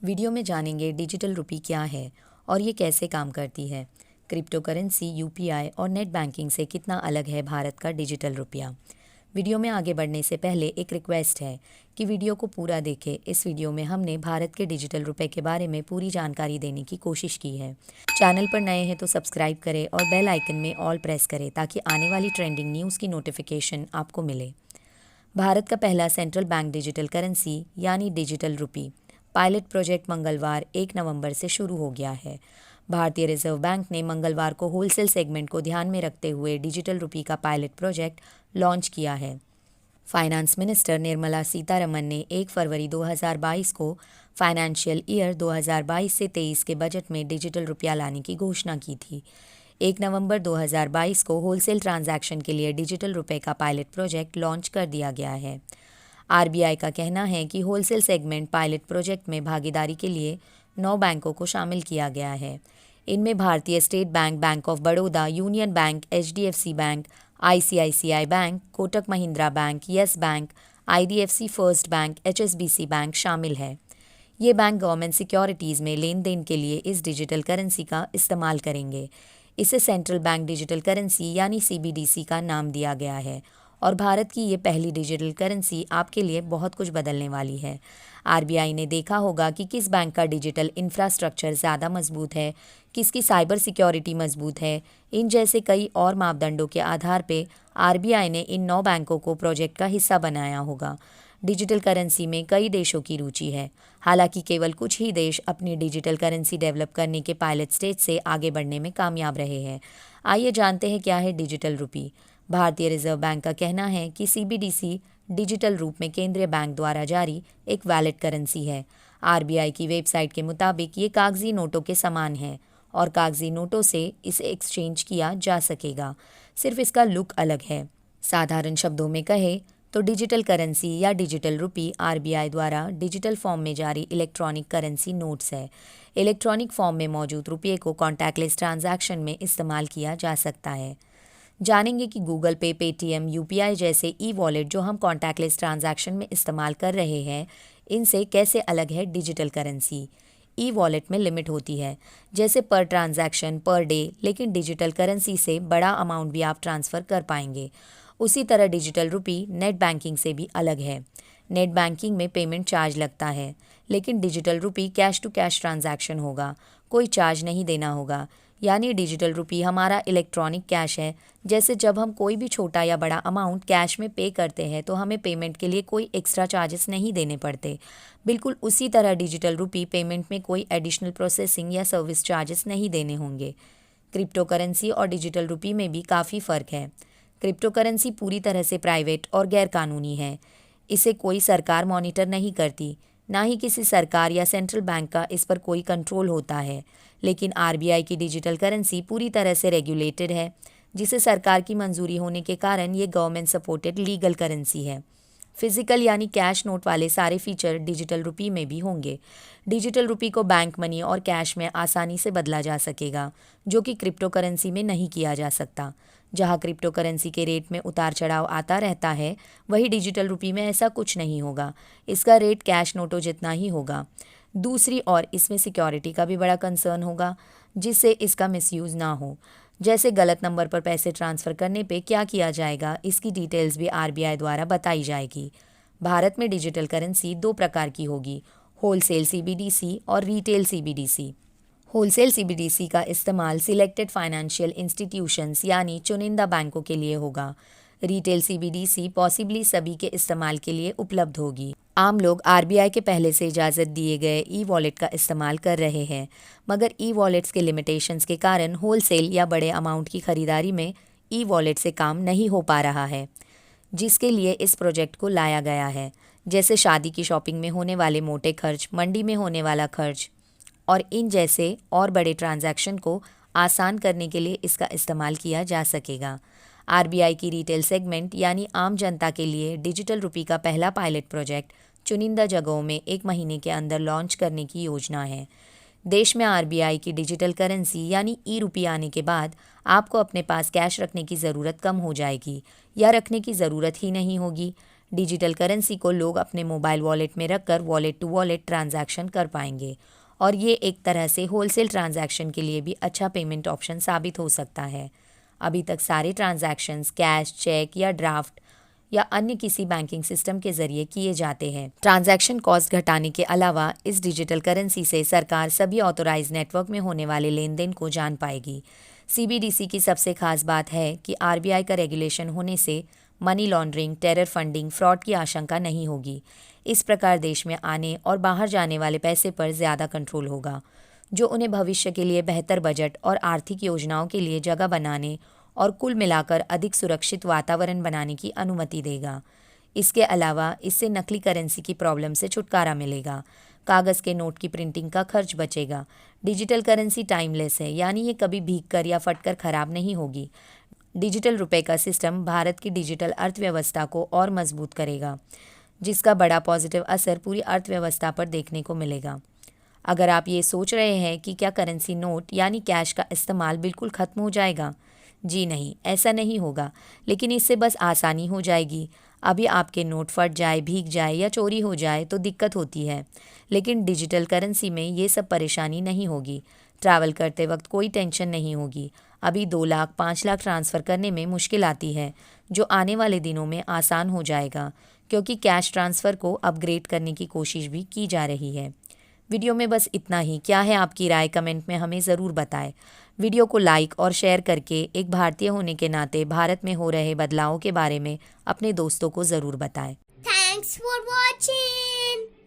Video में जानेंगे digital rupee क्या है और ये कैसे काम करती है। क्रिप्टो करेंसी, यूपीआई और नेट बैंकिंग से कितना अलग है भारत का डिजिटल रुपया। वीडियो में आगे बढ़ने से पहले एक रिक्वेस्ट है कि वीडियो को पूरा देखें। इस वीडियो में हमने भारत के डिजिटल रुपए के बारे में पूरी जानकारी देने की कोशिश की है। चैनल पर नए हैं तो सब्सक्राइब करें और बेल आइकन में ऑल प्रेस करें ताकि आने वाली ट्रेंडिंग न्यूज़ की नोटिफिकेशन आपको मिले। भारत का पहला सेंट्रल बैंक डिजिटल करेंसी यानी डिजिटल रुपी पायलट प्रोजेक्ट मंगलवार 1 नवंबर से शुरू हो गया है। भारतीय रिजर्व बैंक ने मंगलवार को होलसेल सेगमेंट को ध्यान में रखते हुए डिजिटल रुपी का पायलट प्रोजेक्ट लॉन्च किया है। फाइनेंस मिनिस्टर निर्मला सीतारमन ने 1 फरवरी 2022 को फाइनेंशियल ईयर 2022 से 23 के बजट में डिजिटल रुपया लाने की घोषणा की थी। 1 नवंबर 2022 को होलसेल ट्रांजैक्शन के लिए डिजिटल रुपए का पायलट प्रोजेक्ट लॉन्च कर दिया गया है। आरबीआई का कहना है कि होलसेल सेगमेंट पायलट प्रोजेक्ट में भागीदारी के लिए 9 बैंकों को शामिल किया गया है। इनमें भारतीय state bank, bank of Baroda, union bank, HDFC bank, ICICI bank, Kotak Mahindra bank, yes bank, IDFC first bank, HSBC bank शामिल है। ये बैंक गवर्नमेंट सिक्योरिटीज़ में लेन देन के लिए इस डिजिटल करेंसी का इस्तेमाल करेंगे। इसे सेंट्रल बैंक डिजिटल करेंसी यानी सीबीडीसी का नाम दिया गया है और भारत की ये पहली डिजिटल करेंसी आपके लिए बहुत कुछ बदलने वाली है। आरबीआई ने देखा होगा कि किस बैंक का डिजिटल इंफ्रास्ट्रक्चर ज़्यादा मजबूत है, किसकी साइबर सिक्योरिटी मजबूत है। इन जैसे कई और मापदंडों के आधार पर आरबीआई ने इन 9 बैंकों को प्रोजेक्ट का हिस्सा बनाया होगा। डिजिटल करेंसी में कई देशों की रुचि है। हालांकि केवल कुछ ही देश अपनी डिजिटल करेंसी डेवलप करने के पायलट स्टेज से आगे बढ़ने में कामयाब रहे हैं। आइए जानते हैं क्या है डिजिटल रुपी। भारतीय रिजर्व बैंक का कहना है कि सीबीडीसी डिजिटल रूप में केंद्रीय बैंक द्वारा जारी एक वैलिड करेंसी है। आरबीआई की वेबसाइट के मुताबिक ये कागजी नोटों के समान है और कागजी नोटों से इसे एक्सचेंज किया जा सकेगा, सिर्फ इसका लुक अलग है। साधारण शब्दों में कहे तो डिजिटल करेंसी या डिजिटल रुपी आरबीआई द्वारा डिजिटल फॉर्म में जारी इलेक्ट्रॉनिक करेंसी नोट्स है। इलेक्ट्रॉनिक फॉर्म में मौजूद रुपये को कॉन्टैक्टलेस ट्रांजैक्शन में इस्तेमाल किया जा सकता है। जानेंगे कि गूगल पे, पेटीएम, यूपीआई जैसे ई वॉलेट जो हम कॉन्टैक्टलेस ट्रांजैक्शन में इस्तेमाल कर रहे हैं, इनसे कैसे अलग है डिजिटल करेंसी। ई वॉलेट में लिमिट होती है, जैसे पर ट्रांजैक्शन, पर डे, लेकिन डिजिटल करेंसी से बड़ा अमाउंट भी आप ट्रांसफ़र कर पाएंगे। उसी तरह डिजिटल रुपी नेट बैंकिंग से भी अलग है। नेट बैंकिंग में पेमेंट चार्ज लगता है, लेकिन digital rupee cash to cash transaction होगा, कोई चार्ज नहीं देना होगा। यानी डिजिटल रुपी हमारा इलेक्ट्रॉनिक कैश है। जैसे जब हम कोई भी छोटा या बड़ा अमाउंट कैश में पे करते हैं तो हमें पेमेंट के लिए कोई एक्स्ट्रा चार्जेस नहीं देने पड़ते। बिल्कुल उसी तरह डिजिटल रुपी पेमेंट में कोई एडिशनल प्रोसेसिंग या सर्विस चार्जेस नहीं देने होंगे। क्रिप्टो करेंसी और डिजिटल रुपी में भी काफ़ी फ़र्क है। क्रिप्टो करेंसी पूरी तरह से प्राइवेट और गैरकानूनी है। इसे कोई सरकार मॉनिटर नहीं करती, ना ही किसी सरकार या सेंट्रल बैंक का इस पर कोई कंट्रोल होता है। लेकिन आरबीआई की डिजिटल करेंसी पूरी तरह से रेगुलेटेड है, जिसे सरकार की मंजूरी होने के कारण ये गवर्नमेंट सपोर्टेड लीगल करेंसी है। फिजिकल यानी कैश नोट वाले सारे फीचर डिजिटल रुपी में भी होंगे। डिजिटल रुपी को बैंक मनी और कैश में आसानी से बदला जा सकेगा, जो कि क्रिप्टो करेंसी में नहीं किया जा सकता। जहां क्रिप्टो करेंसी के रेट में उतार चढ़ाव आता रहता है, वही डिजिटल रुपी में ऐसा कुछ नहीं होगा। इसका रेट कैश नोटों जितना ही होगा। दूसरी ओर इसमें सिक्योरिटी का भी बड़ा कंसर्न होगा, जिससे इसका मिसयूज़ ना हो। जैसे गलत नंबर पर पैसे ट्रांसफ़र करने पे क्या किया जाएगा, इसकी डिटेल्स भी आरबीआई द्वारा बताई जाएगी। भारत में डिजिटल करेंसी 2 प्रकार की होगी, होलसेल सीबीडीसी और रिटेल सीबीडीसी। होलसेल सीबीडीसी का इस्तेमाल सिलेक्टेड फाइनेंशियल इंस्टीट्यूशंस यानी चुनिंदा बैंकों के लिए होगा। रिटेल सीबीडीसी पॉसिबली सभी के इस्तेमाल के लिए उपलब्ध होगी। आम लोग आरबीआई के पहले से इजाज़त दिए गए ई वॉलेट का इस्तेमाल कर रहे हैं, मगर ई वॉलेट्स के लिमिटेशंस के कारण होलसेल या बड़े अमाउंट की खरीदारी में ई वॉलेट से काम नहीं हो पा रहा है, जिसके लिए इस प्रोजेक्ट को लाया गया है। जैसे शादी की शॉपिंग में होने वाले मोटे खर्च, मंडी में होने वाला खर्च और इन जैसे और बड़े ट्रांजैक्शन को आसान करने के लिए इसका इस्तेमाल किया जा सकेगा। आरबीआई की रिटेल सेगमेंट यानी आम जनता के लिए डिजिटल रुपी का पहला पायलट प्रोजेक्ट चुनिंदा जगहों में 1 महीने के अंदर लॉन्च करने की योजना है। देश में आरबीआई की डिजिटल करेंसी यानी ई रुपी आने के बाद आपको अपने पास कैश रखने की ज़रूरत कम हो जाएगी या रखने की ज़रूरत ही नहीं होगी। डिजिटल करेंसी को लोग अपने मोबाइल वॉलेट में रखकर वॉलेट टू वॉलेट ट्रांजैक्शन कर पाएंगे और ये एक तरह से होलसेल ट्रांजैक्शन के लिए भी अच्छा पेमेंट ऑप्शन साबित हो सकता है। अभी तक सारे ट्रांजैक्शंस कैश, चेक या ड्राफ्ट या अन्य किसी बैंकिंग सिस्टम के जरिए किए जाते हैं। ट्रांजैक्शन कॉस्ट घटाने के अलावा इस डिजिटल करेंसी से सरकार सभी ऑथोराइज नेटवर्क में होने वाले लेन देन को जान पाएगी। सीबीडीसी की सबसे खास बात है कि आरबीआई का रेगुलेशन होने से money laundering, terror funding, fraud की आशंका नहीं होगी। इस प्रकार देश में आने और बाहर जाने वाले पैसे पर ज़्यादा कंट्रोल होगा, जो उन्हें भविष्य के लिए बेहतर बजट और आर्थिक योजनाओं के लिए जगह बनाने और कुल मिलाकर अधिक सुरक्षित वातावरण बनाने की अनुमति देगा। इसके अलावा इससे नकली करेंसी की प्रॉब्लम से छुटकारा मिलेगा, कागज़ के नोट की प्रिंटिंग का खर्च बचेगा। डिजिटल करेंसी टाइमलेस है, यानी ये कभी भीग कर या फटकर खराब नहीं होगी। डिजिटल रुपए का सिस्टम भारत की डिजिटल अर्थव्यवस्था को और मजबूत करेगा, जिसका बड़ा पॉजिटिव असर पूरी अर्थव्यवस्था पर देखने को मिलेगा। अगर आप ये सोच रहे हैं कि क्या करेंसी नोट यानी कैश का इस्तेमाल बिल्कुल ख़त्म हो जाएगा, जी नहीं, ऐसा नहीं होगा, लेकिन इससे बस आसानी हो जाएगी। अभी आपके नोट फट जाए, भीग जाए या चोरी हो जाए तो दिक्कत होती है, लेकिन डिजिटल करेंसी में ये सब परेशानी नहीं होगी। ट्रैवल करते वक्त कोई टेंशन नहीं होगी। अभी 2 लाख 5 लाख ट्रांसफ़र करने में मुश्किल आती है, जो आने वाले दिनों में आसान हो जाएगा, क्योंकि कैश ट्रांसफ़र को अपग्रेड करने की कोशिश भी की जा रही है। वीडियो में बस इतना ही। क्या है आपकी राय, कमेंट में हमें ज़रूर बताएं। वीडियो को लाइक और शेयर करके एक भारतीय होने के नाते भारत में हो रहे बदलावों के बारे में अपने दोस्तों को ज़रूर बताएं। Thanks for watching.